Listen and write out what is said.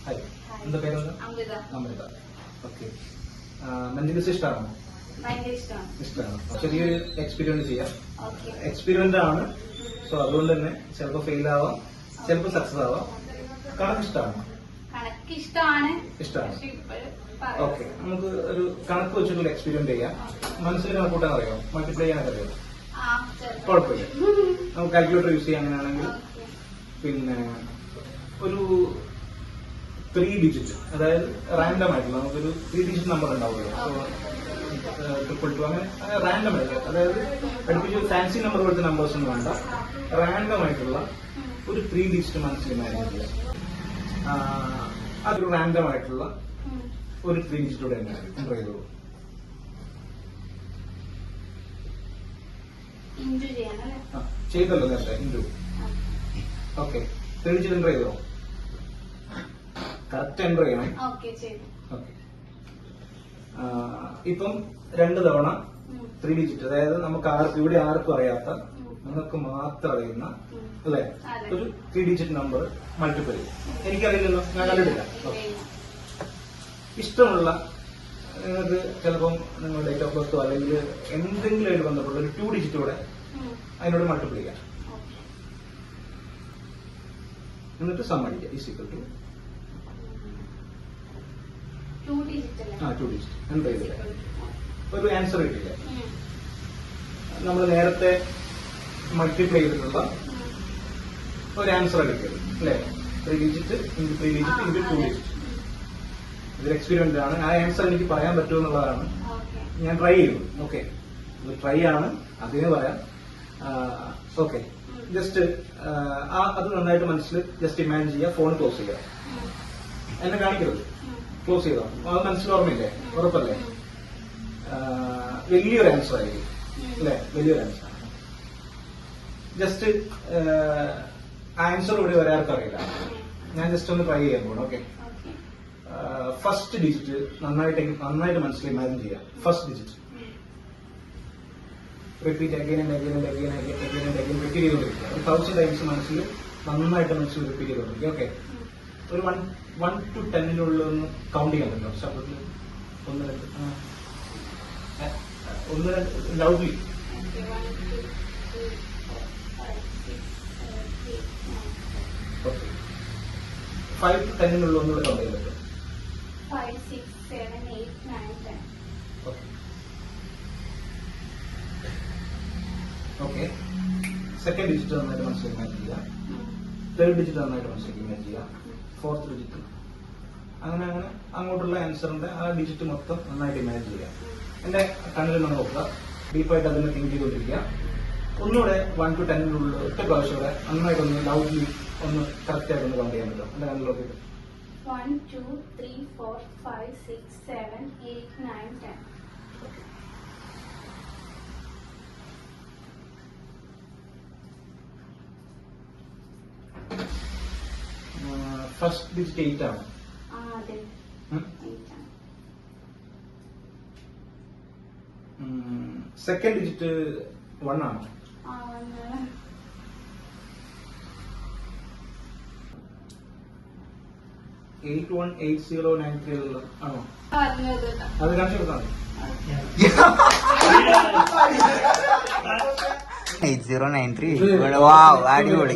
Hi, എന്താ പേരെന്താ? Amrita. Okay, Manju's ഇഷ്ടമാണോ? ഇഷ്ടമാണ്. ചെറിയൊരു എക്സ്പെരിമെന്റ് ചെയ്യാം. എക്സ്പെരിമെന്റ് ആണ്, സോ അതുകൊണ്ട് തന്നെ ചിലപ്പോൾ ഫെയിൽ ആവാം, ചിലപ്പോൾ സക്സസ് ആവാം. കണക്ക് ഇഷ്ടമാണ്. ഓക്കെ, നമുക്ക് ഒരു കണക്ക് വെച്ചിട്ടുള്ള എക്സ്പെരിമെന്റ് ചെയ്യാം. മനസ്സിൽ കണക്കൂട്ടാൻ അറിയാം, മൾട്ടിപ്ലൈ ചെയ്യാനൊക്കെ അറിയാം? കുഴപ്പമില്ല, നമുക്ക് കാൽക്കുലേറ്റർ യൂസ് ചെയ്യാം. അങ്ങനെയാണെങ്കിൽ പിന്നെ ഒരു 3 ഡിജിറ്റ്, അതായത് റാൻഡം ആയിട്ടുള്ള നമുക്കൊരു 3 ഡിജിറ്റ് നമ്പർ ഉണ്ടാവുമല്ലോ. ട്രിപ്പിൾ 2 അങ്ങനെ റാൻഡം ആയിട്ട്, അതായത് അടുപ്പിച്ച് ഫാൻസി നമ്പർ പോലത്തെ നമ്പേഴ്സ് ഒന്നും വേണ്ട, റാൻഡം ആയിട്ടുള്ള ഒരു 3 ഡിജിറ്റ് മനസ്സിൽ ഇമാജിൻ ചെയ്യാം. അതൊരു റാൻഡം ആയിട്ടുള്ള ഒരു 3 ഡിജിറ്റോടെ തന്നെ എൻ്റർ ചെയ്തോളൂ. ചെയ്തല്ലോ നേരത്തെ ഇൻറ്റു. ഓക്കെ, 3 ഡിജിറ്റ് എൻ്റർ ചെയ്തോ? കറക്റ്റ് എൻ്റർ ചെയ്യണേ. ഓക്കെ, ഇപ്പം 2 തവണ 3 ഡിജിറ്റ്, അതായത് നമുക്ക് ഇവിടെ ആർക്കും അറിയാത്ത, നിങ്ങൾക്ക് മാത്രം അറിയുന്ന അല്ലെ ഒരു 3 ഡിജിറ്റ് നമ്പർ മൾട്ടിപ്ലൈ ചെയ്യും. എനിക്കറിയില്ലല്ലോ, ഞാൻ കണ്ടിട്ടില്ല. ഇഷ്ടമുള്ള നിങ്ങൾക്ക് ചിലപ്പം നിങ്ങൾ ഡേറ്റ് ഓഫ് ബർത്തോ അല്ലെങ്കിൽ എന്തെങ്കിലും ആയിട്ട് ബന്ധപ്പെട്ട ഒരു 2 ഡിജിറ്റോടെ അതിനോട് മൾട്ടിപ്ലൈ ചെയ്യാം. എന്നിട്ട് സം അടിക്കുക. Is equal to 2 digit enter ചെയ്തില്ല, ഒരു ആൻസർ കിട്ടില്ല. നമ്മൾ നേരത്തെ മൾട്ടിപ്ലൈ ചെയ്തിട്ടുള്ള ഒരു ആൻസർ കിട്ടിയത് അല്ലെ? 3 digit into 3 digit into 2 digit. ഇതൊരു എക്സ്പെരിമെന്റ് ആണ്. ആ ആൻസർ എനിക്ക് പറയാൻ പറ്റുമെന്നുള്ളതാണ് ഞാൻ ട്രൈ ചെയ്തു. ഓക്കെ, ഇത് ട്രൈ ആണ്, അതിന് പറയാം. ഓക്കെ, ജസ്റ്റ് അത് നന്നായിട്ട് മനസ്സിൽ ജസ്റ്റ് ഇമാജിൻ ചെയ്യുക. ഫോൺ ക്ലോസ് ചെയ്യുക, എന്നെ കാണിക്കരുത്. ക്ലോസ് ചെയ്തോ? അത് മനസ്സിൽ ഓർമ്മയില്ലേ? ഉറപ്പല്ലേ? വലിയൊരു ആൻസർ ആയിരിക്കും അല്ലെ? വലിയൊരു ആൻസർ. ജസ്റ്റ് ആൻസർ ഇവിടെ വരാർക്ക് അറിയില്ല. ഞാൻ ജസ്റ്റ് ഒന്ന് ട്രൈ ചെയ്യാൻ പോകണം. ഓക്കെ, ഫസ്റ്റ് ഡിജിറ്റ് നന്നായിട്ട് മനസ്സിൽ ഇമാജിൻ ചെയ്യാം. First digit repeat again and again and again again and again repeat ചെയ്തുകൊണ്ടിരിക്കുക. ഒരു 1000 ടൈംസ് നന്നായിട്ട് മനസ്സിൽ റിപ്പീറ്റ് ചെയ്തുകൊണ്ടിരിക്കുക. ഓക്കെ, ഒരു 1 to 10 ഒന്ന് കൗണ്ട് ചെയ്യാൻ പറ്റുമോ? ശബ്ദത്തിൽ 1 2 ലൗഡ്ലി. 5 to 10 ഒന്നുകൂടെ കൗണ്ട് ചെയ്യാൻ പറ്റുമോ? 5 6 7 8 9 10. ഓക്കെ, സെക്കൻഡ് ഡിജിറ്റ് നന്നായിട്ട് മനസ്സിലാക്കി ഇമാജിൻ ചെയ്യുക. തേർഡ് ഡിജിറ്റ് നന്നായിട്ട് മനസ്സിലാക്കി ഇമാജിൻ ചെയ്യുക. ഫോർത്ത് ഡിജിറ്റ്, അങ്ങനെ അങ്ങോട്ടുള്ള ആൻസറിന്റെ ആ ഡിജിറ്റ് മൊത്തം നന്നായിട്ട് ഇമാജിൻ ചെയ്യുക. എന്റെ കണ്ണിൽ നിന്ന് നോക്കുക, ഡീപ്പായിട്ട് അതിനെ തിങ്ക് ചെയ്തുകൊണ്ടിരിക്കുക. ഒന്നുകൂടെ 1 to 10 ഒറ്റ പ്രാവശ്യം കൂടെ നന്നായിട്ടൊന്ന് ലൗഡ്ലി ഒന്ന് കറക്റ്റ് ആയിട്ടൊന്ന് കൗണ്ട് ചെയ്യാൻ പറ്റും. എന്റെ കണ്ണിൽ നോക്കിയിട്ട് 1 2 3 4 5 6 7 8 9 10. ഫസ്റ്റ് ഡിജിറ്റ് 8 ആണ്. സെക്കൻഡ് ഡിജിറ്റ് 1 ആണ്. 818093 ആണോ? അത് കാണിച്ചു കൊടുത്താൽ മതി. 8093. വാവ്, അടിപൊളി.